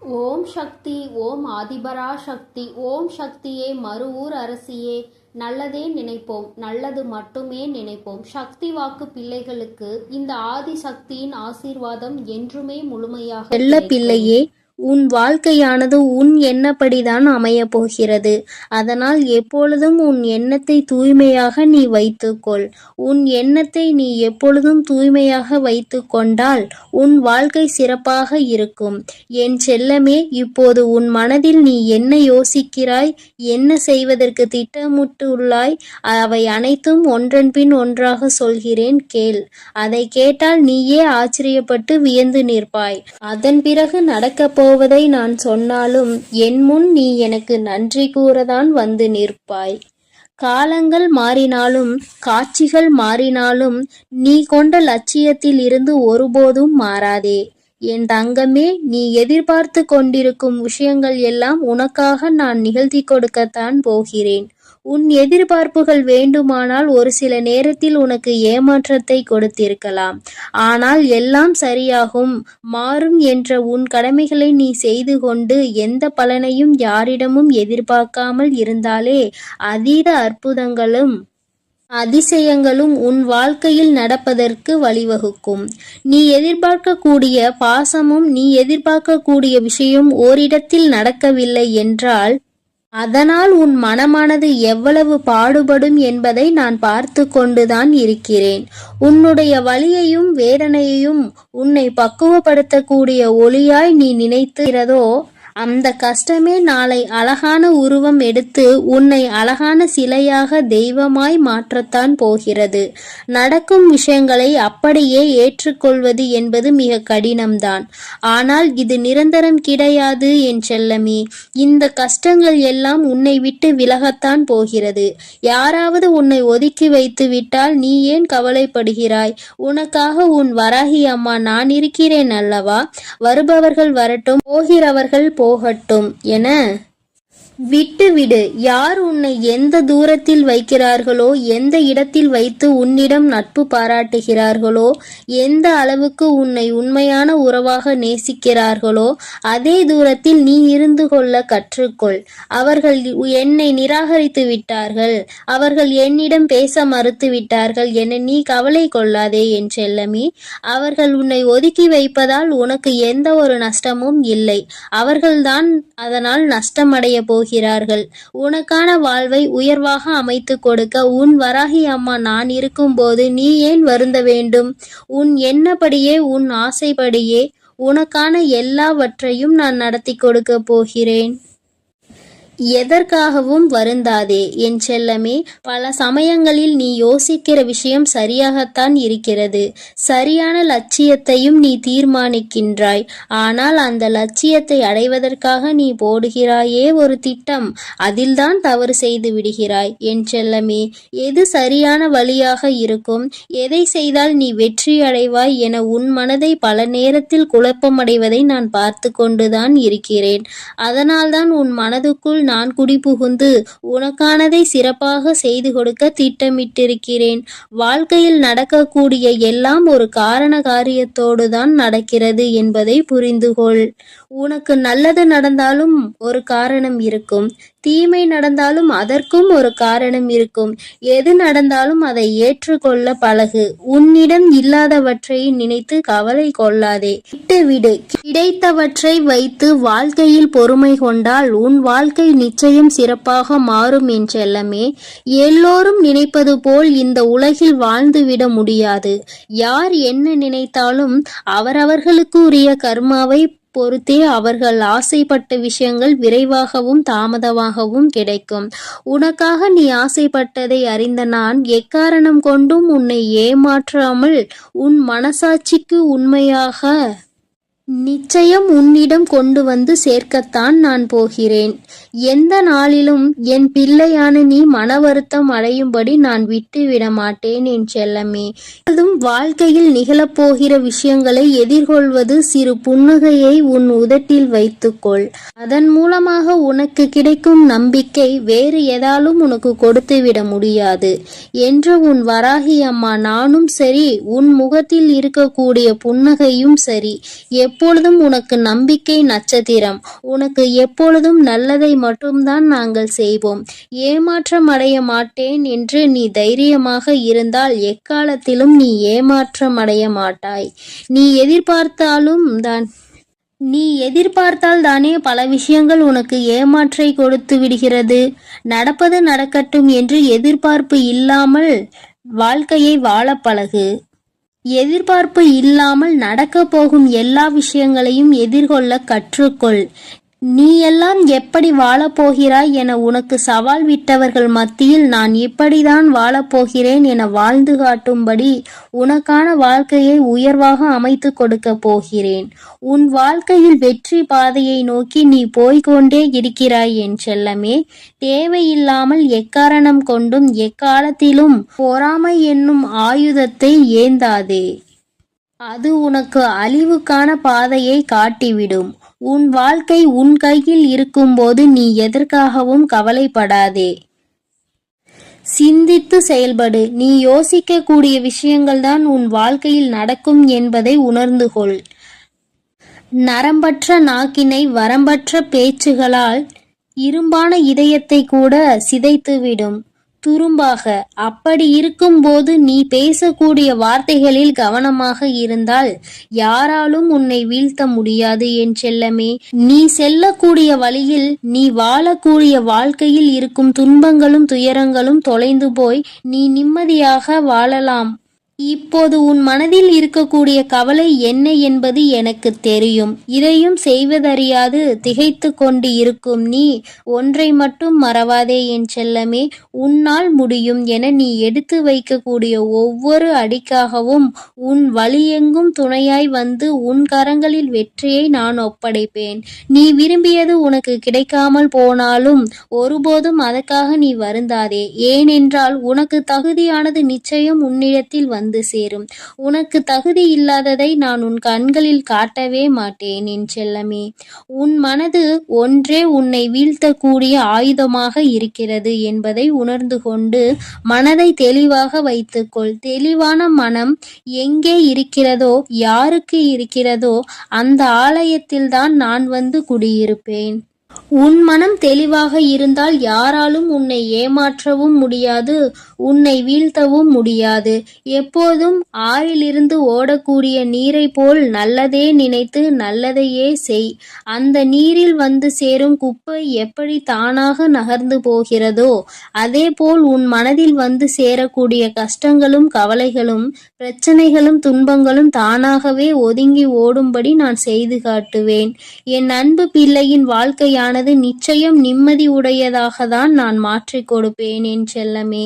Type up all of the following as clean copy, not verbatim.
ஓம் சக்தி, ஓம் ஆதிபரா சக்தி, ஓம் சக்தியே, மறுவூர் அரசியே. நல்லதே நினைப்போம், நல்லது மட்டுமே நினைப்போம். சக்தி வாக்கு பிள்ளைகளுக்கு இந்த ஆதி சக்தியின் ஆசீர்வாதம் என்றுமே முழுமையாக செல்ல பிள்ளையே, உன் வாழ்க்கையானது உன் எண்ணப்படிதான் அமையப் போகிறது. அதனால் எப்பொழுதும் உன் எண்ணத்தை தூய்மையாக நீ வைத்துக்கொள். உன் எண்ணத்தை நீ எப்பொழுதும் தூய்மையாக வைத்து கொண்டால் உன் வாழ்க்கை சிறப்பாக இருக்கும். என் செல்லமே, இப்போது உன் மனதில் நீ என்ன யோசிக்கிறாய், என்ன செய்வதற்கு திட்டமிட்டுள்ளாய், அவை அனைத்தும் ஒன்றன் பின் ஒன்றாக சொல்கிறேன், கேள். அதை கேட்டால் நீயே ஆச்சரியப்பட்டு வியந்து நிற்பாய். அதன் பிறகு நடக்கப் போவதை நான் சொன்னாலும் என் முன் நீ எனக்கு நன்றி கூறதான் வந்து நிற்பாய். காலங்கள் மாறினாலும் காட்சிகள் மாறினாலும் நீ கொண்ட லட்சியத்தில் இருந்து ஒருபோதும் மாறாதே. என் தங்கமே, நீ எதிர்பார்த்து கொண்டிருக்கும் விஷயங்கள் எல்லாம் உனக்காக நான் நிகழ்த்தி கொடுக்கத்தான் போகிறேன். உன் எதிர்பார்ப்புகள் வேண்டுமானால் ஒரு சில நேரத்தில் உனக்கு ஏமாற்றத்தை கொடுத்திருக்கலாம். ஆனால் எல்லாம் சரியாகும், மாறும் என்ற உன் கடமைகளை நீ செய்து கொண்டு எந்த பலனையும் யாரிடமும் எதிர்பார்க்காமல் இருந்தாலே அதீத அற்புதங்களும் அதிசயங்களும் உன் வாழ்க்கையில் நடப்பதற்கு வழிவகுக்கும். நீ எதிர்பார்க்கக்கூடிய பாசமும் நீ எதிர்பார்க்கக்கூடிய விஷயம் ஓரிடத்தில் நடக்கவில்லை என்றால் அதனால் உன் மனமானது எவ்வளவு பாடுபடும் என்பதை நான் பார்த்து கொண்டுதான் இருக்கிறேன். உன்னுடைய வலியையும் வேதனையையும் உன்னை பக்குவப்படுத்தக்கூடிய ஒளியாய் நீ நினைக்கிறதோ அந்த கஷ்டமே நாளை அழகான உருவம் எடுத்து உன்னை அழகான சிலையாக தெய்வமாய் மாற்றத்தான் போகிறது. நடக்கும் விஷயங்களை அப்படியே ஏற்றுக்கொள்வது என்பது மிக கடினம்தான். ஆனால் இது நிரந்தரம் கிடையாது என் செல்லமே. இந்த கஷ்டங்கள் எல்லாம் உன்னை விட்டு விலகத்தான் போகிறது. யாராவது உன்னை ஒதுக்கி வைத்து விட்டால் நீ ஏன் கவலைப்படுகிறாய்? உனக்காக உன் வராகி அம்மா நான் இருக்கிறேன் அல்லவா? வருபவர்கள் வரட்டும், போகிறவர்கள் போகட்டும் என விட்டுவிடு. யார் உன்னை எந்த தூரத்தில் வைக்கிறார்களோ, எந்த இடத்தில் வைத்து உன்னிடம் நட்பு பாராட்டுகிறார்களோ, எந்த அளவுக்கு உன்னை உண்மையான உறவாக நேசிக்கிறார்களோ அதே தூரத்தில் நீ இருந்து கொள்ள கற்றுக்கொள். அவர்கள் என்னை நிராகரித்து விட்டார்கள், அவர்கள் என்னிடம் பேச மறுத்து விட்டார்கள் என நீ கவலை கொள்ளாதே என் செல்லமே. அவர்கள் உன்னை ஒதுக்கி வைப்பதால் உனக்கு எந்த ஒரு நஷ்டமும் இல்லை. அவர்கள்தான் அதனால் நஷ்டமடைய போகிறார்கள். உனக்கான வாழ்வை உயர்வாக அமைத்து கொடுக்க உன் வராகி அம்மா நான் இருக்கும்போது நீ ஏன் வருந்த வேண்டும்? உன் எண்ணப்படியே உன் ஆசைப்படியே உனக்கான எல்லாவற்றையும் நான் நடத்தி கொடுக்க போகிறேன். எதற்காகவும் வருந்தாதே என் செல்லமே. பல சமயங்களில் நீ யோசிக்கிற விஷயம் சரியாகத்தான் இருக்கிறது. சரியான லட்சியத்தையும் நீ தீர்மானிக்கின்றாய். ஆனால் அந்த லட்சியத்தை அடைவதற்காக நீ போடுகிறாயே ஒரு திட்டம், அதில்தான் தவறு செய்து விடுகிறாய் என் செல்லமே. எது சரியான வழியாக இருக்கும், எதை செய்தால் நீ வெற்றி அடைவாய் என உன் மனதை பல நேரத்தில் குழப்பமடைவதை நான் பார்த்து கொண்டுதான் இருக்கிறேன். அதனால்தான் உன் மனதுக்குள் நான் குடிபுகுந்து உனக்கானதை சிறப்பாக செய்து கொடுக்க திட்டமிட்டிருக்கிறேன். வாழ்க்கையில் நடக்கக்கூடிய எல்லாம் ஒரு காரண காரியத்தோடு தான் நடக்கிறது என்பதை புரிந்துகொள். உனக்கு நல்லது நடந்தாலும் ஒரு காரணம் இருக்கும், தீமை நடந்தாலும் அதற்கும் ஒரு காரணம் இருக்கும். எது நடந்தாலும் அதை ஏற்றுக்கொள்ள பழகு. உன்னிடம் இல்லாதவற்றை நினைத்து கவலை கொள்ளாதே, விட்டுவிடு. கிடைத்தவற்றை வைத்து வாழ்க்கையில் பொறுமை கொண்டால் உன் வாழ்க்கை நிச்சயம் சிறப்பாக மாறும் என் செல்லமே. எல்லோரும் நினைப்பது போல் இந்த உலகில் வாழ்ந்துவிட முடியாது. யார் என்ன நினைத்தாலும் அவரவர்களுக்கு உரிய கர்மாவை பொறுத்தே அவர்கள் ஆசைப்பட்ட விஷயங்கள் விரைவாகவும் தாமதமாகவும் கிடைக்கும். உனக்காக நீ ஆசைப்பட்டதை அறிந்த நான் எக்காரணம் கொண்டும் உன்னை ஏமாற்றாமல் உன் மனசாட்சிக்கு உண்மையாக நிச்சயம் உன்னிடம் கொண்டு வந்து சேர்க்கத்தான் நான் போகிறேன். எந்த நாளிலும் என் பிள்ளையான நீ மன வருத்தம் அடையும்படி நான் விட்டுவிட மாட்டேன் என் செல்லமே. அதுவும் வாழ்க்கையில் நிகழப்போகிற விஷயங்களை எதிர்கொள்வது சிறு புன்னகையை உன் உதட்டில் வைத்துக்கொள். அதன் மூலமாக உனக்கு கிடைக்கும் நம்பிக்கை வேறு எதாலும் உனக்கு கொடுத்து விட முடியாது என்று உன் வராகி அம்மா நானும் சரி, உன் முகத்தில் இருக்கக்கூடிய புன்னகையும் சரி, எப்பொழுதும் உனக்கு நம்பிக்கை நட்சத்திரம். உனக்கு எப்பொழுதும் நல்லதை மட்டும்தான் நாங்கள் செய்வோம். ஏமாற்றம் அடைய மாட்டேன் என்று நீ தைரியமாக இருந்தால் எக்காலத்திலும் நீ ஏமாற்றம் அடைய மாட்டாய். நீ எதிர்பார்த்தால் தானே பல விஷயங்கள் உனக்கு ஏமாற்றை கொடுத்து விடுகிறது. நடப்பது நடக்கட்டும் என்று எதிர்பார்ப்பு இல்லாமல் வாழ்க்கையை வாழ பழகு. எதிர்பார்ப்பு இல்லாமல் நடக்கப் போகும் எல்லா விஷயங்களையும் எதிர்கொள்ள கற்றுக்கொள். நீ எல்லாம் எப்படி வாழப்போகிறாய் என உனக்கு சவால் விட்டவர்கள் மத்தியில் நான் இப்படிதான் வாழப்போகிறேன் என வாழ்ந்து காட்டும்படி உனக்கான வாழ்க்கையை உயர்வாக அமைத்து கொடுக்க போகிறேன். உன் வாழ்க்கையில் வெற்றி பாதையை நோக்கி நீ போய்கொண்டே இருக்கிறாய் என் செல்லமே. தேவையில்லாமல் எக்காரணம் கொண்டும் எக்காலத்திலும் பொறாமை என்னும் ஆயுதத்தை ஏந்தாதே. அது உனக்கு அழிவுக்கான பாதையை காட்டிவிடும். உன் வாழ்க்கை உன் கையில் இருக்கும்போது நீ எதற்காகவும் கவலைப்படாதே. சிந்தித்து செயல்படு. நீ யோசிக்கக்கூடிய விஷயங்கள்தான் உன் வாழ்க்கையில் நடக்கும் என்பதை உணர்ந்து கொள். நரம்பற்ற நாக்கினை வரம்பற்ற பேச்சுகளால் இரும்பான இதயத்தை கூட சிதைத்துவிடும் துரும்பாக. அப்படி இருக்கும்போது நீ பேசக்கூடிய வார்த்தைகளில் கவனமாக இருந்தால் யாராலும் உன்னை வீழ்த்த முடியாது என் செல்லமே. நீ செல்லக்கூடிய வழியில், நீ வாழக்கூடிய வாழ்க்கையில் இருக்கும் துன்பங்களும் துயரங்களும் தொலைந்து போய் நீ நிம்மதியாக வாழலாம். இப்போது உன் மனதில் இருக்கக்கூடிய கவலை என்ன என்பது எனக்கு தெரியும். இதையும் செய்வதறியாது திகைத்து கொண்டு இருக்கும் நீ ஒன்றை மட்டும் மறவாதே என் செல்லமே. உன்னால் முடியும் என நீ எடுத்து வைக்கக்கூடிய ஒவ்வொரு அடிக்காகவும் உன் வழியெங்கும் துணையாய் வந்து உன் கரங்களில் வெற்றியை நான் ஒப்படைப்பேன். நீ விரும்பியது உனக்கு கிடைக்காமல் போனாலும் ஒருபோதும் அதற்காக நீ வருந்தாதே. ஏனென்றால் உனக்கு தகுதியானது நிச்சயம் உன்னிடத்தில் வந்து சேரும். உனக்கு தகுதி இல்லாததை நான் உன் கண்களில் காட்டவே மாட்டேன் என் செல்லமே. உன் மனது ஒன்றே உன்னை வீழ்த்தக்கூடிய ஆயுதமாக இருக்கிறது என்பதை உணர்ந்து கொண்டு மனதை தெளிவாக வைத்துக்கொள். தெளிவான மனம் எங்கே இருக்கிறதோ, யாருக்கு இருக்கிறதோ அந்த ஆலயத்தில்தான் நான் வந்து குடியிருப்பேன். உன் மனம் தெளிவாக இருந்தால் யாராலும் உன்னை ஏமாற்றவும் முடியாது, உன்னை வீழ்த்தவும் முடியாது. எப்போதும் ஆறிலிருந்து ஓடக்கூடிய நீரை போல் நல்லதே நினைத்து நல்லதையே செய். அந்த நீரில் வந்து சேரும் குப்பை எப்படி தானாக நகர்ந்து போகிறதோ அதே போல் உன் மனதில் வந்து சேரக்கூடிய கஷ்டங்களும் கவலைகளும் பிரச்சனைகளும் துன்பங்களும் தானாகவே ஒதுங்கி ஓடும்படி நான் செய்து காட்டுவேன். என் அன்பு பிள்ளையின் வாழ்க்கையானது நிச்சயம் நிம்மதி உடையதாக தான் நான் மாற்றிக் கொடுப்பேன் என் செல்லமே.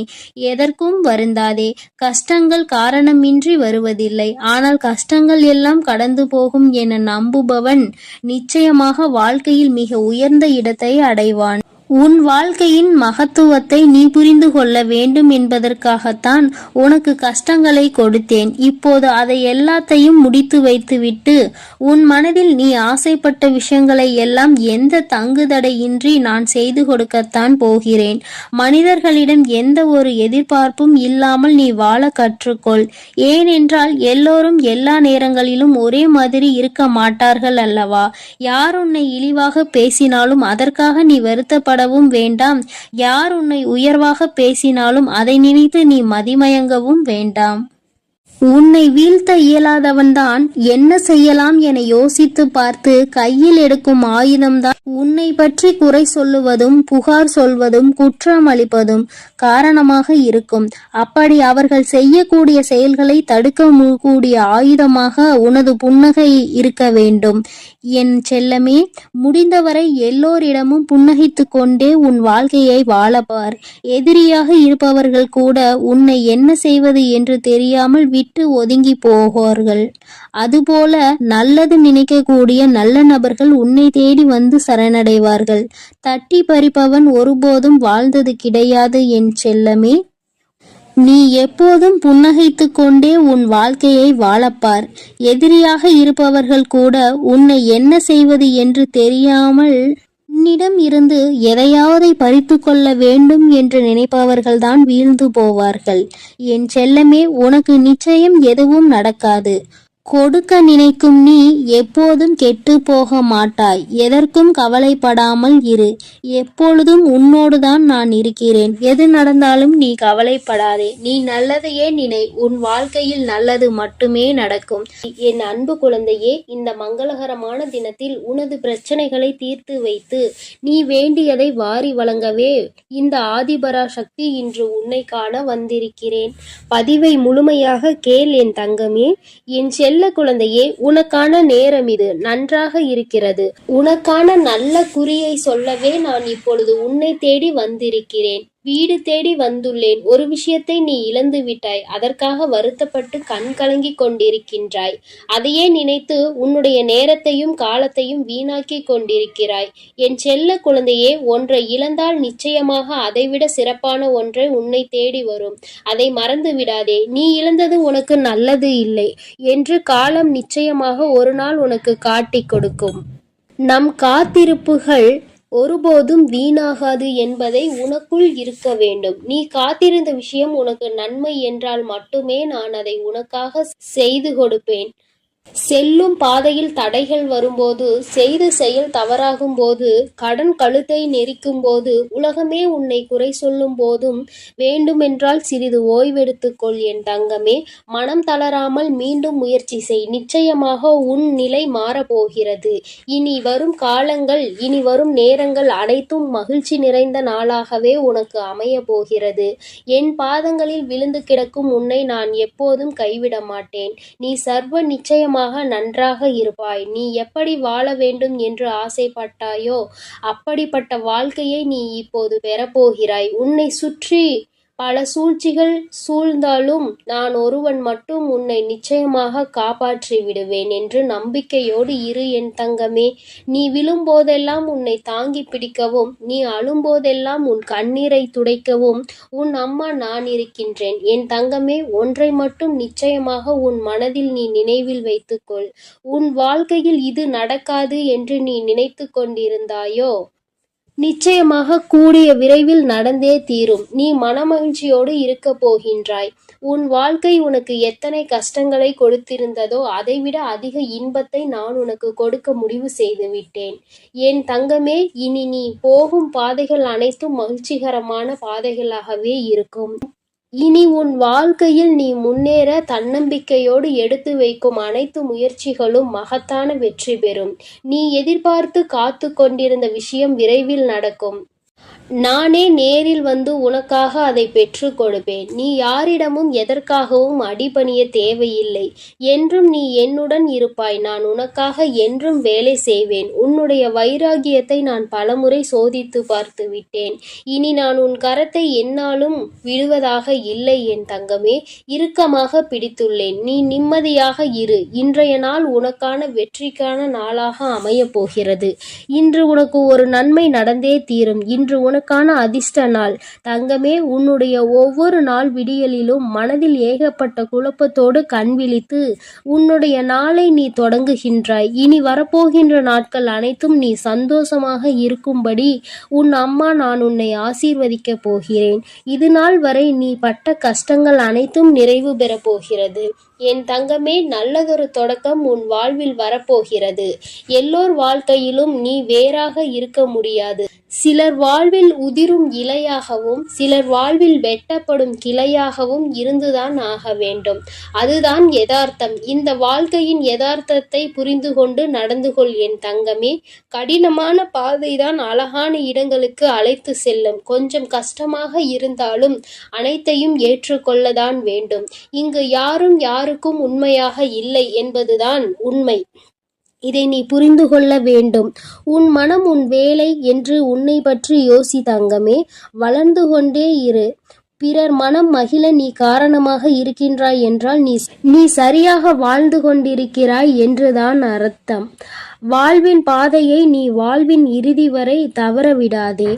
எதற்கும் வருந்தாதே. கஷ்டங்கள் காரணமின்றி வருவதில்லை. ஆனால் கஷ்டங்கள் எல்லாம் கடந்து போகும் என நம்புபவன் நிச்சயமாக வாழ்க்கையில் மிக உயர்ந்த இடத்தை அடைவான். உன் வாழ்க்கையின் மகத்துவத்தை நீ புரிந்து கொள்ள வேண்டும் என்பதற்காகத்தான் உனக்கு கஷ்டங்களை கொடுத்தேன். இப்போது அதை எல்லாத்தையும் முடித்து வைத்துவிட்டு உன் மனதில் நீ ஆசைப்பட்ட விஷயங்களை எல்லாம் எந்த தங்குதடையின்றி நான் செய்து கொடுக்கத்தான் போகிறேன். மனிதர்களிடம் எந்த ஒரு எதிர்பார்ப்பும் இல்லாமல் நீ வாழ கற்றுக்கொள். ஏனென்றால் எல்லோரும் எல்லா நேரங்களிலும் ஒரே மாதிரி இருக்க மாட்டார்கள் அல்லவா? யார் உன்னை இழிவாக பேசினாலும் அதற்காக நீ வருத்தப்பட வேண்டாம். யார் உன்னை உயர்வாக பேசினாலும் அதை நினைத்து நீ மதிமயங்கவும் வேண்டாம். உன்னை வீழ்த்த இயலாதவன்தான் என்ன செய்யலாம் என யோசித்து பார்த்து கையில் எடுக்கும் ஆயுதம்தான் உன்னை பற்றி குறை சொல்லுவதும் புகார் சொல்வதும் குற்றம் அளிப்பதும் காரணமாக இருக்கும். அப்படி அவர்கள் செய்யக்கூடிய செயல்களை தடுக்க கூடிய ஆயுதமாக உனது புன்னகை இருக்க வேண்டும் என் செல்லமே. முடிந்தவரை எல்லோரிடமும் புன்னகைத்து கொண்டே உன் வாழ்க்கையை வாழப்பார். எதிரியாக இருப்பவர்கள் கூட உன்னை என்ன செய்வது என்று தெரியாமல் விட்டு ஒதுங்கி போவார்கள். அதுபோல நல்லது நினைக்கக்கூடிய நல்ல நபர்கள் உன்னை தேடி வந்து சரணடைவார்கள். தட்டி பறிப்பவன் ஒருபோதும் வாழ்ந்தது கிடையாது என் செல்லமே. நீ எப்போதும் புன்னகைத்து கொண்டே உன் வாழ்க்கையை வாழப்பார். எதிரியாக இருப்பவர்கள் கூட உன்னை என்ன செய்வது என்று தெரியாமல் உன்னிடம் இருந்து எதையாவதை பறித்து கொள்ள வேண்டும் என்று நினைப்பவர்கள்தான் வீழ்ந்து போவார்கள். என் செல்லமே, உனக்கு நிச்சயம் எதுவும் நடக்காது. கொடுக்க நினைக்கும் நீ எப்போதும் கெட்டு போக மாட்டாய். எதற்கும் கவலைப்படாமல் இரு. எப்பொழுதும் உன்னோடுதான் நான் இருக்கிறேன். எது நடந்தாலும் நீ கவலைப்படாதே. நீ நல்லதையே நினை. உன் வாழ்க்கையில் நல்லது மட்டுமே நடக்கும். என் அன்பு குழந்தையே, இந்த மங்களகரமான தினத்தில் உனது பிரச்சனைகளை தீர்த்து வைத்து நீ வேண்டியதை வாரி வழங்கவே இந்த ஆதிபராசக்தி இன்று உன்னை காண வந்திருக்கிறேன். பதிவை முழுமையாக கேள் என் தங்கமே. என் செல்ல குழந்தையே, உனக்கான நேரம் இது நன்றாக இருக்கிறது. உனக்கான நல்ல குறியை சொல்லவே நான் இப்பொழுது உன்னை தேடி வந்திருக்கிறேன். வீடு தேடி வந்துள்ளேன். ஒரு விஷயத்தை நீ இழந்து விட்டாய். அதற்காக வருத்தப்பட்டு கண் கலங்கி கொண்டிருக்கின்றாய். அதையே நினைத்து உன்னுடைய நேரத்தையும் காலத்தையும் வீணாக்கி கொண்டிருக்கிறாய். என் செல்ல குழந்தையே, ஒன்றை இழந்தால் நிச்சயமாக அதைவிட சிறப்பான ஒன்றை உன்னை தேடி வரும். அதை மறந்து விடாதே. நீ இழந்தது உனக்கு நல்லது இல்லை என்று காலம் நிச்சயமாக ஒரு நாள் உனக்கு காட்டிக் கொடுக்கும். நம் காத்திருப்புகள் ஒருபோதும் வீணாகாது என்பதை உனக்குள் இருக்க வேண்டும். நீ காத்திருந்த விஷயம் உனக்கு நன்மை என்றால் மட்டுமே நான் அதை உனக்காக செய்து கொடுப்பேன். செல்லும் பாதையில் தடைகள் வரும்போது, செய்த செயல் தவறாகும் போது, கடன் கழுத்தை நெரிக்கும் போது, உலகமே உன்னை குறை சொல்லும் போதும் வேண்டுமென்றால் சிறிது ஓய்வெடுத்துக்கொள் என் தங்கமே. மனம் தளராமல் மீண்டும் முயற்சி செய். நிச்சயமாக உன் நிலை மாறப்போகிறது. இனி வரும் காலங்கள், இனி வரும் நேரங்கள் அனைத்தும் மகிழ்ச்சி நிறைந்த நாளாகவே உனக்கு அமைய போகிறது. என் பாதங்களில் விழுந்து கிடக்கும் உன்னை நான் எப்போதும் கைவிட மாட்டேன். நீ சர்வ நிச்சயமாக நன்றாக இருப்பாய். நீ எப்படி வாழ வேண்டும் என்று ஆசைப்பட்டாயோ அப்படிப்பட்ட வாழ்க்கையை நீ இப்போது பெறப்போகிறாய். உன்னை சுற்றி பல சூழ்ச்சிகள் சூழ்ந்தாலும் நான் ஒருவன் மட்டும் உன்னை நிச்சயமாக காப்பாற்றி விடுவேன் என்று நம்பிக்கையோடு இரு என் தங்கமே. நீ விழும்போதெல்லாம் உன்னை தாங்கி பிடிக்கவும், நீ அழும்போதெல்லாம் உன் கண்ணீரை துடைக்கவும் உன் அம்மா நான் இருக்கின்றேன். என் தங்கமே, ஒன்றை மட்டும் நிச்சயமாக உன் மனதில் நீ நினைவில் வைத்துக்கொள். உன் வாழ்க்கையில் இது நடக்காது என்று நீ நினைத்து கொண்டிருந்தாயோ நிச்சயமாக கூடிய விரைவில் நடந்தே தீரும். நீ மனமகிழ்ச்சியோடு இருக்க போகின்றாய். உன் வாழ்க்கை உனக்கு எத்தனை கஷ்டங்களை கொடுத்திருந்ததோ அதைவிட அதிக இன்பத்தை நான் உனக்கு கொடுக்க முடிவு செய்து விட்டேன். என் தங்கமே, இனி நீ போகும் பாதைகள் அனைத்தும் மகிழ்ச்சிகரமான பாதைகளாகவே இருக்கும். இனி உன் வாழ்க்கையில் நீ முன்னேற தன்னம்பிக்கையோடு எடுத்து வைக்கும் அனைத்து முயற்சிகளும் மகத்தான வெற்றி பெறும். நீ எதிர்பார்த்து காத்து கொண்டிருந்த விஷயம் விரைவில் நடக்கும். நானே நேரில் வந்து உனக்காக அதை பெற்று கொடுப்பேன். நீ யாரிடமும் எதற்காகவும் அடிபணிய தேவையில்லை. என்றும் நீ என்னுடன் இருப்பாய். நான் உனக்காக என்றும் வேலை செய்வேன். உன்னுடைய வைராகியத்தை நான் பலமுறை சோதித்து பார்த்து விட்டேன். இனி நான் உன் கரத்தை என்னாலும் விடுவதாக இல்லை என் தங்கமே. இறுக்கமாக பிடித்துள்ளேன். நீ நிம்மதியாக இரு. இன்றைய நாள் உனக்கான வெற்றிக்கான நாளாக அமையப் போகிறது. இன்று உனக்கு ஒரு நன்மை நடந்தே தீரும். இன்று உனக்கான அதிர்ஷ்ட நாள் தங்கமே. உன்னுடைய ஒவ்வொரு நாள் விடியலிலும் மனதில் ஏகப்பட்ட குழப்பத்தோடு கண் விழித்து உன்னுடைய நாளை நீ தொடங்குகின்றாய். இனி வரப்போகின்ற நாட்கள் அனைத்தும் நீ சந்தோஷமாக இருக்கும்படி உன் அம்மா நான் உன்னை ஆசீர்வதிக்க போகிறேன். இது நாள் வரை நீ பட்ட கஷ்டங்கள் அனைத்தும் நிறைவு பெறப் போகிறது. என் தங்கமே, நல்லதொரு தொடக்கம் உன் வாழ்வில் வரப்போகிறது. எல்லோர் வாழ்க்கையிலும் நீ வேறாக இருக்க முடியாது. சிலர் வாழ்வில் உதிரும் இலையாகவும், சிலர் வாழ்வில் வெட்டப்படும் கிளையாகவும் இருந்துதான் ஆக வேண்டும். அதுதான் யதார்த்தம். இந்த வாழ்க்கையின் யதார்த்தத்தை புரிந்து கொண்டு நடந்து கொள் என் தங்கமே. கடினமான பாதைதான் அழகான இடங்களுக்கு அழைத்து செல்லும். கொஞ்சம் கஷ்டமாக இருந்தாலும் அனைத்தையும் ஏற்றுக்கொள்ளதான் வேண்டும். இங்கு யாரும் யாருக்கும் உண்மையாக இல்லை என்பதுதான் உண்மை. இதை நீ புரிந்து கொள்ள வேண்டும். உன் மனம் உன் வேலை என்று உன்னை பற்றி யோசி தங்கமே. வளர்ந்து கொண்டே இரு. பிறர் மனம் மகிழ நீ காரணமாக இருக்கின்றாய் என்றால் நீ சரியாக வாழ்ந்து கொண்டிருக்கிறாய் என்றுதான் அர்த்தம். வாழ்வின் பாதையை நீ வாழ்வின் இறுதி வரை தவறவிடாதே.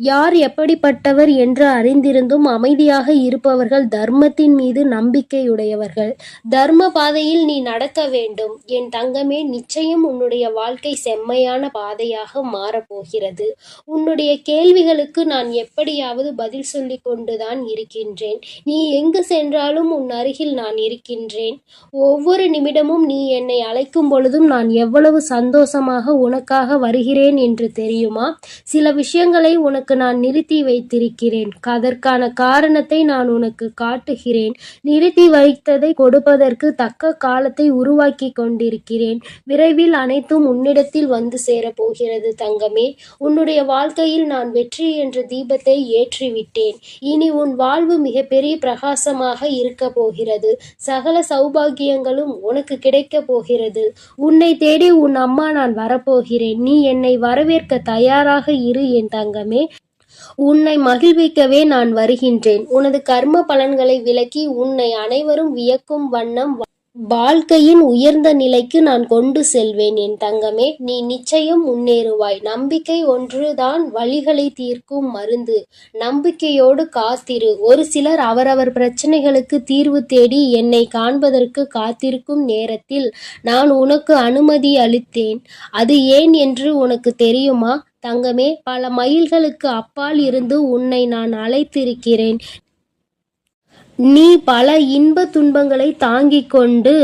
யார் எப்படிப்பட்டவர் என்று அறிந்திருந்தும் அமைதியாக இருப்பவர்கள் தர்மத்தின் மீது நம்பிக்கையுடையவர்கள். தர்ம பாதையில் நீ நடக்க வேண்டும் என் தங்கமே. நிச்சயம் உன்னுடைய வாழ்க்கை செம்மையான பாதையாக மாறப்போகிறது. உன்னுடைய கேள்விகளுக்கு நான் எப்படியாவது பதில் சொல்லிக் கொண்டுதான் இருக்கின்றேன். நீ எங்கு சென்றாலும் உன் அருகில் நான் இருக்கின்றேன். ஒவ்வொரு நிமிடமும் நீ என்னை அழைக்கும் பொழுதும் நான் எவ்வளவு சந்தோஷமாக உனக்காக வருகிறேன் என்று தெரியுமா? சில விஷயங்களை உனக்கு நான் நிறுத்தி வைத்திருக்கிறேன். அதற்கான காரணத்தை நான் உனக்கு காட்டுகிறேன். நிறுத்தி வைத்ததை கொடுப்பதற்கு தக்க காலத்தை உருவாக்கி கொண்டிருக்கிறேன். விரைவில் அனைத்தும் உன்னிடத்தில் வந்து சேரப்போகிறது தங்கமே. உன்னுடைய வாழ்க்கையில் நான் வெற்றி என்ற தீபத்தை ஏற்றிவிட்டேன். இனி உன் வாழ்வு மிகப்பெரிய பிரகாசமாக இருக்க போகிறது. சகல சௌபாகியங்களும் உனக்கு கிடைக்க போகிறது. உன்னை தேடி உன் அம்மா நான் வரப்போகிறேன். நீ என்னை வரவேற்க தயாராக இரு என் தங்கமே. உன்னை மகிழ்விக்கவே நான் வருகின்றேன். உனது கர்ம பலன்களை விளக்கி உன்னை அனைவரும் வியக்கும் வண்ணம் வாழ்க்கையின் உயர்ந்த நிலைக்கு நான் கொண்டு செல்வேன் என் தங்கமே. நீ நிச்சயம் முன்னேறுவாய். நம்பிக்கை ஒன்றுதான் வலிகளை தீர்க்கும் மருந்து. நம்பிக்கையோடு காத்திரு. ஒரு சிலர் அவரவர் பிரச்சனைகளுக்கு தீர்வு தேடி என்னை காண்பதற்கு காத்திருக்கும் நேரத்தில் நான் உனக்கு அனுமதி அளித்தேன். அது ஏன் என்று உனக்கு தெரியுமா தங்கமே? பல மைல்களுக்கு அப்பால் இருந்து உன்னை நான் அழைத்திருக்கிறேன். நீ பல இன்ப துன்பங்களை தாங்கிக் கொண்டு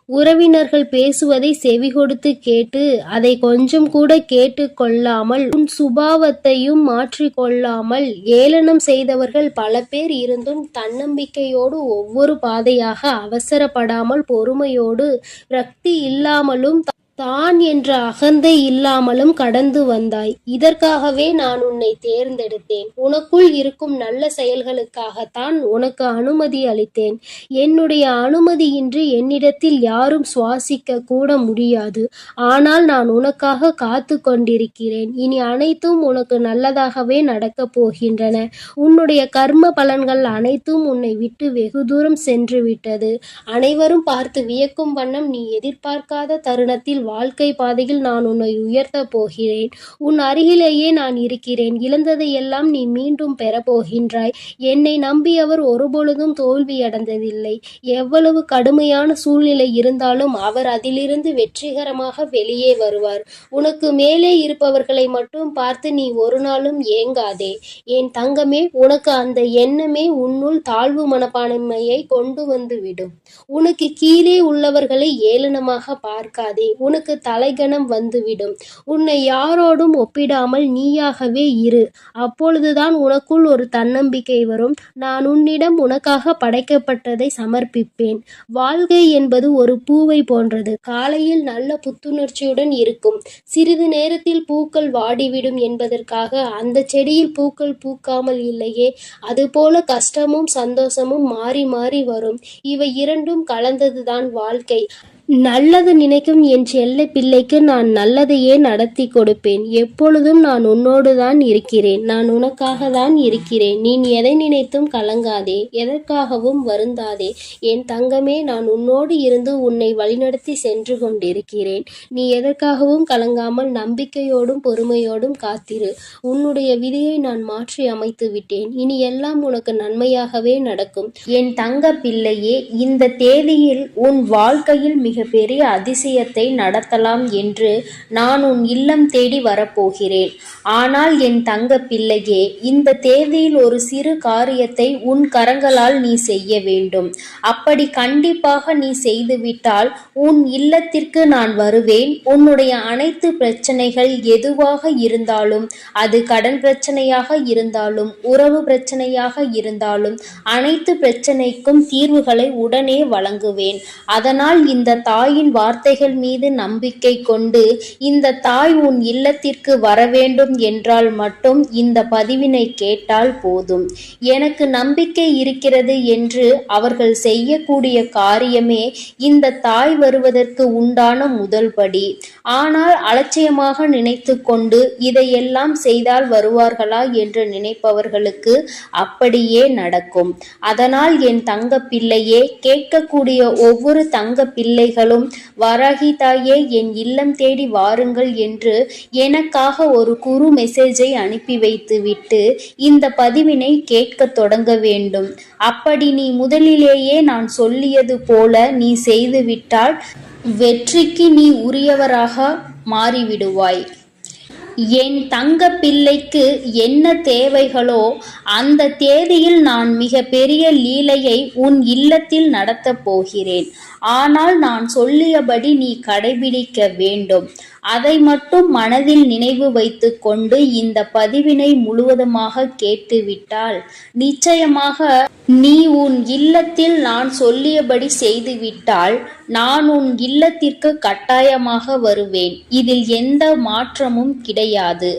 உறவினர்கள் பேசுவதை செவிகொடுத்து கேட்டு அதை கொஞ்சம் கூட கேட்டு கொள்ளாமல் உன் சுபாவத்தையும் மாற்றிக்கொள்ளாமல் ஏளனம் செய்தவர்கள் பல பேர் இருந்தும் தன்னம்பிக்கையோடு ஒவ்வொரு பாதையாக அவசரப்படாமல் பொறுமையோடு விரக்தி இல்லாமலும் தான் என்ற அகந்தை இல்லாமலும் கடந்து வந்தாய். இதற்காகவே நான் உன்னை தேர்ந்தெடுத்தேன். உனக்குள் இருக்கும் நல்ல செயல்களுக்காகத்தான் உனக்கு அனுமதி அளித்தேன். என்னுடைய அனுமதியின்றி என்னிடத்தில் யாரும் சுவாசிக்க கூட முடியாது. ஆனால் நான் உனக்காக காத்து கொண்டிருக்கிறேன். இனி அனைத்தும் உனக்கு நல்லதாகவே நடக்கப் போகின்றன. உன்னுடைய கர்ம பலன்கள் அனைத்தும் உன்னை விட்டு வெகு தூரம் சென்று விட்டது. அனைவரும் பார்த்து வியக்கும் வண்ணம் நீ எதிர்பார்க்காத தருணத்தில் வாழ்க்கை பாதையில் நான் உன்னை உயர்த்த போகிறேன். உன் அருகிலேயே நான் இருக்கிறேன். இழந்ததையெல்லாம் நீ மீண்டும் பெறப்போகின்றாய். என்னை நம்பியவர் ஒருபொழுதும் தோல்வியடைந்ததில்லை. எவ்வளவு கடுமையான சூழ்நிலை இருந்தாலும் அவர் அதிலிருந்து வெற்றிகரமாக வெளியே வருவார். உனக்கு மேலே இருப்பவர்களை மட்டும் பார்த்து நீ ஒரு நாளும் ஏங்காதே என் தங்கமே. உனக்கு அந்த எண்ணமே உன்னுள் தாழ்வு மனப்பான்மையை கொண்டு வந்து விடும். உனக்கு கீழே உள்ளவர்களை ஏளனமாக பார்க்காதே. உனக்கு தலைகணம் வந்துவிடும். உன்னை யாரோடும் ஒப்பிடாமல் நீயாகவே இரு. அப்பொழுதுதான் உனக்குள் ஒரு தன்னம்பிக்கை வரும். நான் உன்னிடம் உனக்காக படைக்கப்பட்டதை சமர்ப்பிப்பேன். வாழ்க்கை என்பது ஒரு பூவை போன்றது. காலையில் நல்ல புத்துணர்ச்சியுடன் இருக்கும். சிறிது நேரத்தில் பூக்கள் வாடிவிடும் என்பதற்காக அந்த செடியில் பூக்கள் பூக்காமல் இல்லையே. அதுபோல கஷ்டமும் சந்தோஷமும் மாறி மாறி வரும். இவை இரண்டும் கலந்ததுதான் வாழ்க்கை. நல்லது நினைக்கும் என் செல்ல பிள்ளைக்கு நான் நல்லதையே நடத்தி கொடுப்பேன். எப்பொழுதும் நான் உன்னோடு தான் இருக்கிறேன். நான் உனக்காக தான் இருக்கிறேன். நீ எதை நினைத்தும் கலங்காதே. எதற்காகவும் வருந்தாதே என் தங்கமே. நான் உன்னோடு இருந்து உன்னை வழிநடத்தி சென்று கொண்டிருக்கிறேன். நீ எதற்காகவும் கலங்காமல் நம்பிக்கையோடும் பொறுமையோடும் காத்திரு. உன்னுடைய விதியை நான் மாற்றி அமைத்து விட்டேன். இனி எல்லாம் உனக்கு நன்மையாகவே நடக்கும் என் தங்க பிள்ளையே. இந்த தேதியில் உன் வாழ்க்கையில் மிக பெரிய அதிசயத்தை நடத்தலாம் என்று நான் உன் இல்லம் தேடி வரப்போகிறேன். ஆனால் என் தங்க பிள்ளையே, இந்த தேதியில் ஒரு சிறு காரியத்தை உன் கரங்களால் நீ செய்ய வேண்டும். அப்படி கண்டிப்பாக நீ செய்துவிட்டால் உன் இல்லத்திற்கு நான் வருவேன். உன்னுடைய அனைத்து பிரச்சனைகள் எதுவாக இருந்தாலும், அது கடன் பிரச்சனையாக இருந்தாலும், உறவு பிரச்சனையாக இருந்தாலும், அனைத்து பிரச்சனைக்கும் தீர்வுகளை உடனே வழங்குவேன். அதனால் இந்த தாயின் வார்த்தைகள் மீது நம்பிக்கை கொண்டு இந்த தாய் உன் இல்லத்திற்கு வர வேண்டும் என்றால் மட்டும் இந்த பதிவினை கேட்டால் போதும். எனக்கு நம்பிக்கை இருக்கிறது என்று அவர்கள் செய்யக்கூடிய காரியமே இந்த தாய் வருவதற்கு உண்டான முதல் படி. ஆனால் அலட்சியமாக நினைத்து கொண்டு இதையெல்லாம் செய்தால் வருவார்களா என்று நினைப்பவர்களுக்கு அப்படியே நடக்கும். அதனால் என் தங்க பிள்ளையே, கேட்கக்கூடிய ஒவ்வொரு தங்க பிள்ளைகள் பிள்ளைகளும் வராகி தாயே என் இல்லம் தேடி வாருங்கள் என்று எனக்காக ஒரு குறு மெசேஜை அனுப்பி வைத்துவிட்டு இந்த பதிவினை கேட்க தொடங்க வேண்டும். அப்படி நீ முதலிலேயே நான் சொல்லியது போல நீ செய்துவிட்டால் வெற்றிக்கு நீ உரியவராக மாறிவிடுவாய். என் தங்க பிள்ளைக்கு என்ன தேவைகளோ அந்த தேதியில் நான் மிக பெரிய லீலையை உன் இல்லத்தில் நடத்தப் போகிறேன். ஆனால் நான் சொல்லியபடி நீ கடைபிடிக்க வேண்டும். அதை மட்டும் மனதில் நினைவு வைத்து கொண்டு இந்த பதிவினை முழுவதுமாக கேட்டுவிட்டால் நிச்சயமாக நீ உன் இல்லத்தில் நான் சொல்லியபடி செய்துவிட்டால் நான் உன் இல்லத்திற்கு கட்டாயமாக வருவேன். இதில் எந்த மாற்றமும் கிடையாது.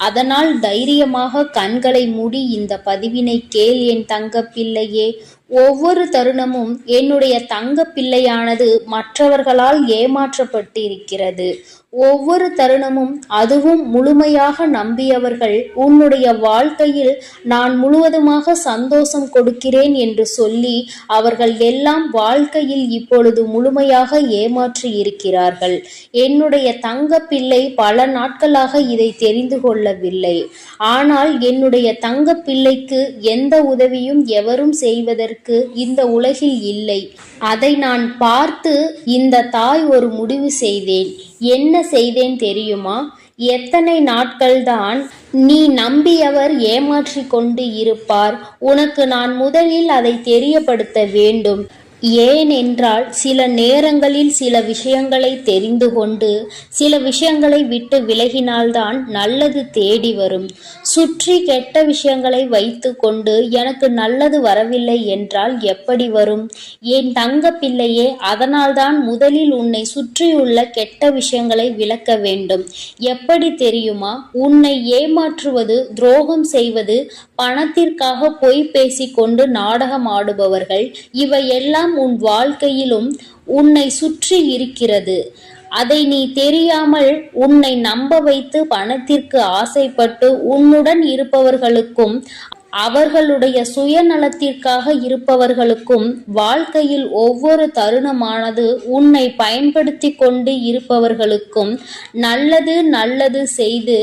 அதனால் தைரியமாக கண்களை மூடி இந்த பதிவினை கேள் என் தங்க பிள்ளையே. ஒவ்வொரு தருணமும் என்னுடைய தங்க பிள்ளையானது மற்றவர்களால் ஏமாற்றப்பட்டிருக்கிறது. ஒவ்வொரு தருணமும் அதுவும் முழுமையாக நம்பியவர்கள் உன்னுடைய வாழ்க்கையில் நான் முழுவதுமாக சந்தோஷம் கொடுக்கிறேன் என்று சொல்லி அவர்கள் எல்லாம் வாழ்க்கையில் இப்பொழுது முழுமையாக ஏமாற்றி இருக்கிறார்கள். என்னுடைய தங்க பிள்ளை பல நாட்களாக இதை தெரிந்து கொள்ளவில்லை. ஆனால் என்னுடைய தங்க பிள்ளைக்கு எந்த உதவியும் எவரும் செய்வதற்கு இந்த உலகில் இல்லை. அதை நான் பார்த்து இந்த தாய் ஒரு முடிவு செய்தேன். என்ன செய்தேன் தெரியுமா? எத்தனை நாட்கள்தான் நீ நம்பியவர் ஏமாற்றி கொண்டு இருப்பார்? உனக்கு நான் முதலில் அதை தெரியப்படுத்த வேண்டும். ஏனென்றால் சில நேரங்களில் சில விஷயங்களை தெரிந்து கொண்டு சில விஷயங்களை விட்டு விலகினால்தான் நல்லது தேடி வரும். சுற்றி கெட்ட விஷயங்களை வைத்து கொண்டு எனக்கு நல்லது வரவில்லை என்றால் எப்படி வரும்? என் தங்க பிள்ளையே, அதனால்தான் முதலில் உன்னை சுற்றியுள்ள கெட்ட விஷயங்களை விலக்க வேண்டும். எப்படி தெரியுமா? உன்னை ஏமாற்றுவது, துரோகம் செய்வது, பணத்திற்காக பொய் பேசிக்கொண்டு நாடகம் ஆடுபவர்கள் இவையெல்லாம் உன் வாழ்க்கையிலும் உன்னை சுற்றி இருக்கிறது. அதை நீ தெரியாமல் உன்னை நம்ப வைத்து பணத்திற்கு ஆசைப்பட்டு உன்னுடன் இருப்பவர்களுக்கும் அவர்களுடைய சுயநலத்திற்காக இருப்பவர்களுக்கும் வாழ்க்கையில் ஒவ்வொரு தருணமானது உன்னை பயன்படுத்தி கொண்டு இருப்பவர்களுக்கும் நல்லது நல்லது செய்து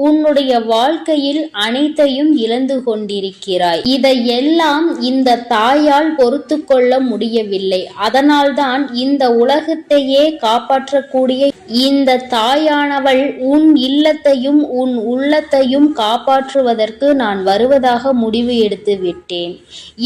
உன்னுடைய வாழ்க்கையில் அனைத்தையும் இழந்து கொண்டிருக்கிறாய். இதையெல்லாம் இந்த தாயால் பொறுத்து கொள்ள முடியவில்லை. அதனால்தான் இந்த உலகத்தையே காப்பாற்றக்கூடிய இந்த தாயானவள் உன் இல்லத்தையும் உன் உள்ளத்தையும் காப்பாற்றுவதற்கு நான் வருவதாக முடிவு எடுத்து விட்டேன்.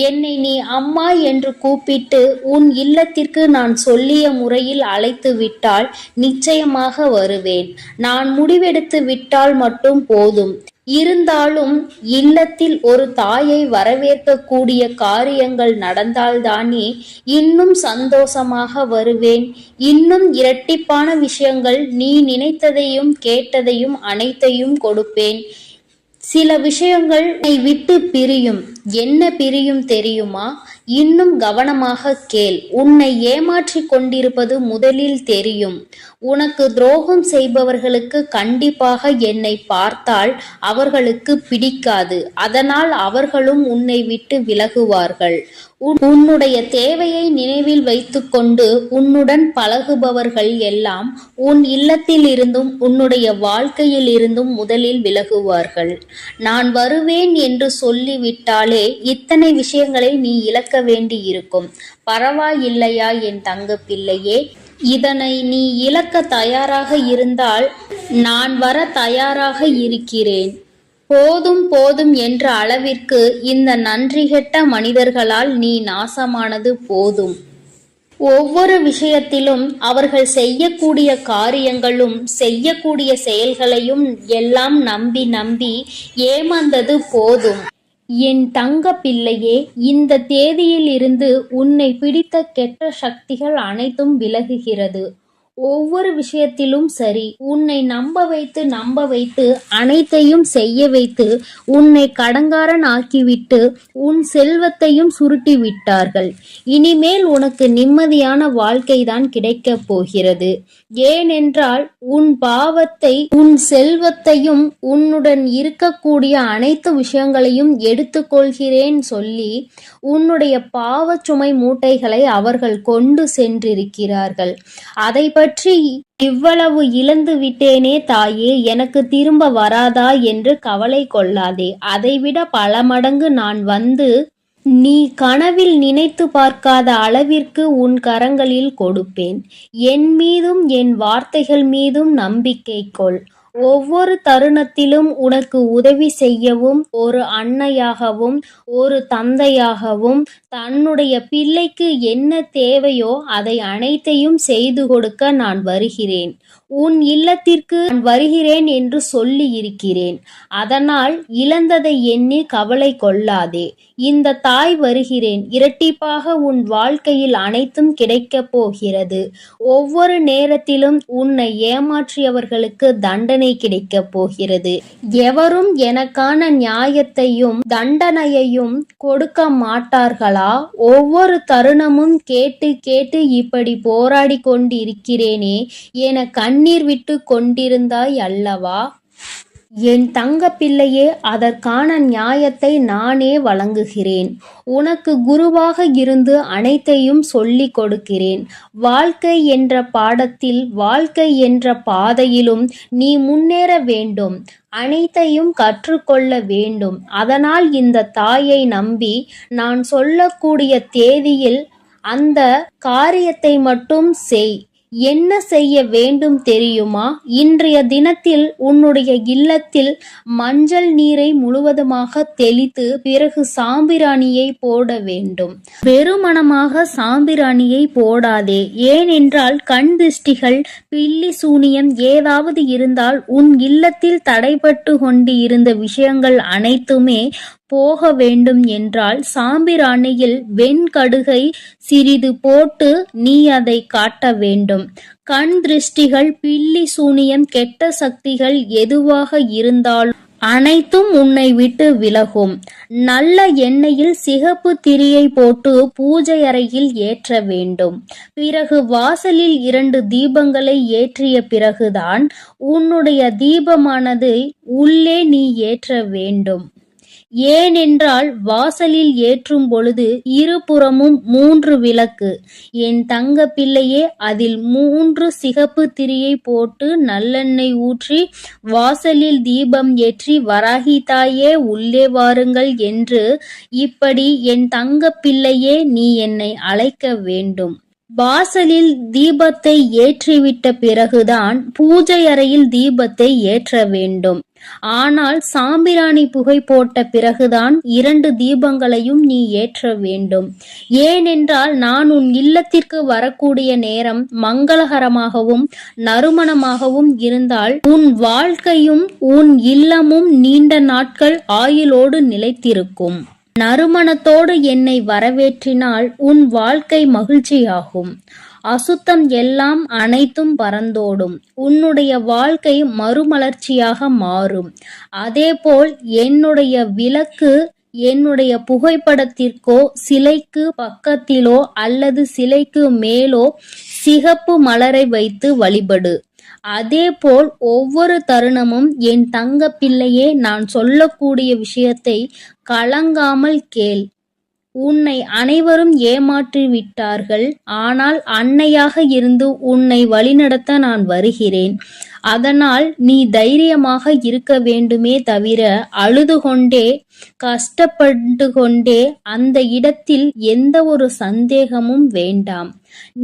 என்னை நீ அம்மா என்று கூப்பிட்டு உன் இல்லத்திற்கு நான் சொல்லிய முறையில் அழைத்து விட்டால் நிச்சயமாக வருவேன். நான் முடிவெடுத்து விட்டால் மட்டும் போதும். இருந்தாலும் இல்லத்தில் ஒரு தாயை வரவேற்கக்கூடிய காரியங்கள் நடந்தால்தானே இன்னும் சந்தோஷமாக வருவேன். இன்னும் இரட்டிப்பான விஷயங்கள் நீ நினைத்ததையும் கேட்டதையும் அனைத்தையும் கொடுப்பேன். சில விஷயங்கள் என்னை விட்டு பிரியும். என்ன பிரியும் தெரியுமா? இன்னும் கவனமாக கேள். உன்னை ஏமாற்றி கொண்டிருப்பது முதலில் தெரியும். உனக்கு துரோகம் செய்பவர்களுக்கு கண்டிப்பாக என்னை பார்த்தால் அவர்களுக்கு பிடிக்காது. அதனால் அவர்களும் உன்னை விட்டு விலகுவார்கள். உன்னுடைய தேவையை நினைவில் வைத்துக்கொண்டு உன்னுடன் பழகுபவர்கள் எல்லாம் உன் இல்லத்தில் இருந்தும் உன்னுடைய வாழ்க்கையில் இருந்தும் முதலில் விலகுவார்கள். நான் வருவேன் என்று சொல்லிவிட்டாலே இத்தனை விஷயங்களை நீ இழக்க வேண்டி இருக்கும். பரவாயில்லையா என் தங்க பிள்ளையே? இதனை நீ இழக்க தயாராக இருந்தால் நான் வர தயாராக இருக்கிறேன். போதும் போதும் என்ற அளவிற்கு இந்த நன்றிகெட்ட மனிதர்களால் நீ நாசமானது போதும். ஒவ்வொரு விஷயத்திலும் அவர்கள் செய்யக்கூடிய காரியங்களும் செய்யக்கூடிய செயல்களையும் எல்லாம் நம்பி நம்பி ஏமாந்தது போதும். என் தங்க பிள்ளையே, இந்த தேதியில் இருந்து உன்னை பிடித்த கெட்ட சக்திகள் அனைத்தும் விலகுகிறது. ஒவ்வொரு விஷயத்திலும் சரி, உன்னை நம்ப வைத்து அனைத்தையும் செய்ய வைத்து உன்னை கடங்காரன் ஆக்கிவிட்டு உன் செல்வத்தையும் சுருட்டி விட்டார்கள். இனிமேல் உனக்கு நிம்மதியான வாழ்க்கைதான் கிடைக்கப் போகிறது. ஏனென்றால் உன் பாவத்தை, உன் செல்வத்தையும், உன்னுடன் இருக்கக்கூடிய அனைத்து விஷயங்களையும் எடுத்துக்கொள்கிறேன் சொல்லி உன்னுடைய பாவச் சுமை மூட்டைகளை அவர்கள் கொண்டு சென்றிருக்கிறார்கள். அதை பற்றி இவ்வளவு இழந்து விட்டேனே தாயே, எனக்கு திரும்ப வராதா என்று கவலை கொள்ளாதே. அதைவிட பல மடங்கு நான் வந்து நீ கனவில் நினைத்து பார்க்காத அளவிற்கு உன் கரங்களில் கொடுப்பேன். என் மீதும் என் வார்த்தைகள் மீதும் நம்பிக்கை கொள். ஒவ்வொரு தருணத்திலும் உனக்கு உதவி செய்யவும், ஒரு அன்னையாகவும் ஒரு தந்தையாகவும் தன்னுடைய பிள்ளைக்கு என்ன தேவையோ அதை அனைத்தையும் செய்து கொடுக்க நான் வருகிறேன். உன் இல்லத்திற்கு நான் வருகிறேன் என்று சொல்லி இருக்கிறேன். அதனால் இழந்ததை எண்ணி கவலை கொள்ளாதே. இந்த தாய் வருகிறேன். இரட்டிப்பாக உன் வாழ்க்கையில் அனைத்தும் கிடைக்கப் போகிறது. ஒவ்வொரு நேரத்திலும் உன்னை ஏமாற்றியவர்களுக்கு தண்டனை கிடைக்கப் போகிறது. எவரும் எனக்கான நியாயத்தையும் தண்டனையையும் கொடுக்க மாட்டார்களா? ஒவ்வொரு தருணமும் கேட்டு கேட்டு இப்படி போராடி கொண்டிருக்கிறேனே என கண்ணீர் விட்டு கொண்டிருந்தாய் அல்லவா? என் தங்க பிள்ளையே, அதற்கான நியாயத்தை நானே வழங்குகிறேன். உனக்கு குருவாக இருந்து அனைத்தையும் சொல்லிக் கொடுக்கிறேன். வாழ்க்கை என்ற பாடத்தில், வாழ்க்கை என்ற பாதையிலும் நீ முன்னேற வேண்டும். அனைத்தையும் கற்றுக்கொள்ள வேண்டும். அதனால் இந்த தாயை நம்பி நான் சொல்லக்கூடிய தேதியில் அந்த காரியத்தை மட்டும் செய். என்ன செய்ய வேண்டும் தெரியுமா? இன்றைய தினத்தில் உன்னுடைய இல்லத்தில் மஞ்சள் நீரை முழுவதுமாக தெளித்து பிறகு சாம்பிராணியை போட வேண்டும். வெறுமனமாக சாம்பிராணியை போடாதே. ஏனென்றால் கண் திருஷ்டிகள், பில்லி சூனியம் ஏதாவது இருந்தால் உன் இல்லத்தில் தடைபட்டு கொண்டு இருந்த விஷயங்கள் அனைத்துமே போக வேண்டும் என்றால் சாம்பிராணியில் வெண்கடுகை சிறிது போட்டு நீ அதை காட்ட வேண்டும். கண் திருஷ்டிகள், பில்லி சூனியம், கெட்ட சக்திகள் எதுவாக இருந்தாலும் அனைத்தும் உன்னை விட்டு விலகும். நல்ல எண்ணெயில் சிகப்பு திரியை போட்டு பூஜை அறையில் ஏற்ற வேண்டும். பிறகு வாசலில் 2 தீபங்களை ஏற்றிய பிறகுதான் உன்னுடைய தீபமானது உள்ளே நீ ஏற்ற வேண்டும். ஏனென்றால் வாசலில் ஏற்றும் பொழுது இருபுறமும் 3 விளக்கு. என் தங்க பிள்ளையே, அதில் 3 சிகப்பு திரியை போட்டு நல்லெண்ணெய் ஊற்றி வாசலில் தீபம் ஏற்றி வராகி தாயே உள்ளே வாருங்கள் என்று இப்படி என் தங்க பிள்ளையே நீ என்னை அழைக்க வேண்டும். வாசலில் தீபத்தை ஏற்றிவிட்ட பிறகுதான் பூஜை அறையில் தீபத்தை ஏற்ற வேண்டும். ஆனால் சாம்பிராணி புகை போட்ட பிறகுதான் 2 தீபங்களையும் நீ ஏற்ற வேண்டும். ஏனென்றால் நான் உன் இல்லத்திற்கு வரக்கூடிய நேரம் மங்களகரமாகவும் நறுமணமாகவும் இருந்தால் உன் வாழ்க்கையும் உன் இல்லமும் நீண்ட நாட்கள் ஆயுளோடு நிலைத்திருக்கும். நறுமணத்தோடு என்னை வரவேற்றினால் உன் வாழ்க்கை மகிழ்ச்சியாகும். அசுத்தம் எல்லாம் அனைத்தும் பறந்தோடும். உன்னுடைய வாழ்க்கை மறுமலர்ச்சியாக மாறும். அதேபோல் என்னுடைய விளக்கு என்னுடைய புகைப்படத்திற்கோ சிலைக்கு பக்கத்திலோ அல்லது சிலைக்கு மேலோ சிகப்பு மலரை வைத்து வழிபடு. அதேபோல் ஒவ்வொரு தருணமும் என் தங்க பிள்ளையே, நான் சொல்லக்கூடிய விஷயத்தை கலங்காமல் கேள். உன்னை அனைவரும் ஏமாற்றி விட்டார்கள். ஆனால் அன்னையாக இருந்து உன்னை வழிநடத்த நான் வருகிறேன். அதனால் நீ தைரியமாக இருக்க வேண்டுமே தவிர அழுது கொண்டே கஷ்டப்பட்டு கொண்டே அந்த இடத்தில் எந்த ஒரு சந்தேகமும் வேண்டாம்.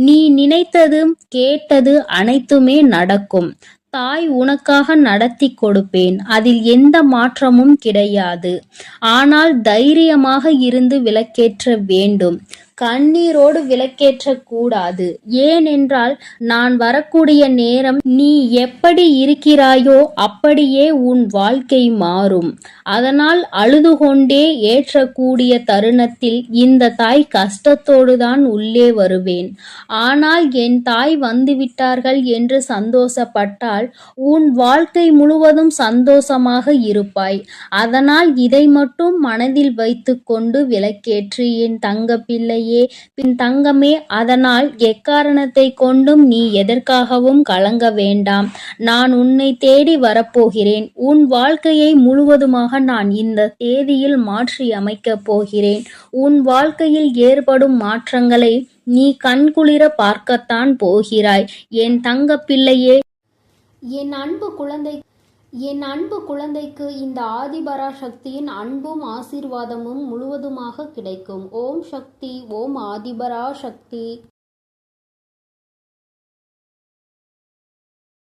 நீ நினைத்தது கேட்டது அனைத்துமே நடக்கும். தாய் உனக்காக நடத்தி கொடுப்பேன். அதில் எந்த மாற்றமும் கிடையாது. ஆனால் தைரியமாக இருந்து விளக்கேற்ற வேண்டும். கண்ணீரோடு விளக்கேற்றக்கூடாது. ஏனென்றால் நான் வரக்கூடிய நேரம் நீ எப்படி இருக்கிறாயோ அப்படியே உன் வாழ்க்கை மாறும். அதனால் அழுது கொண்டே ஏற்றக்கூடிய தருணத்தில் இந்த தாய் கஷ்டத்தோடு தான் உள்ளே வருவேன். ஆனால் என் தாய் வந்துவிட்டார்கள் என்று சந்தோஷப்பட்டால் உன் வாழ்க்கை முழுவதும் சந்தோஷமாக இருப்பாய். அதனால் இதை மட்டும் மனதில் வைத்து கொண்டு விளக்கேற்று என் தங்க பிள்ளையே, பின் தங்கமே. அதனால் எக்காரணத்தை கொண்டும் நீ எதற்காகவும் கலங்க வேண்டாம். நான் உன்னை தேடி வரப்போகிறேன். உன் வாழ்க்கையை முழுவதுமாக நான் இந்த தேதியில் மாற்றி அமைக்கப் போகிறேன். உன் வாழ்க்கையில் ஏற்படும் மாற்றங்களை நீ கண்குளிர பார்க்கத்தான் போகிறாய் என் தங்க பிள்ளையே. என் அன்பு குழந்தைக்கு இந்த ஆதிபராசக்தியின் அன்பும் ஆசீர்வாதமும் முழுவதுமாக கிடைக்கும். ஓம் சக்தி, ஓம் ஆதிபராசக்தி.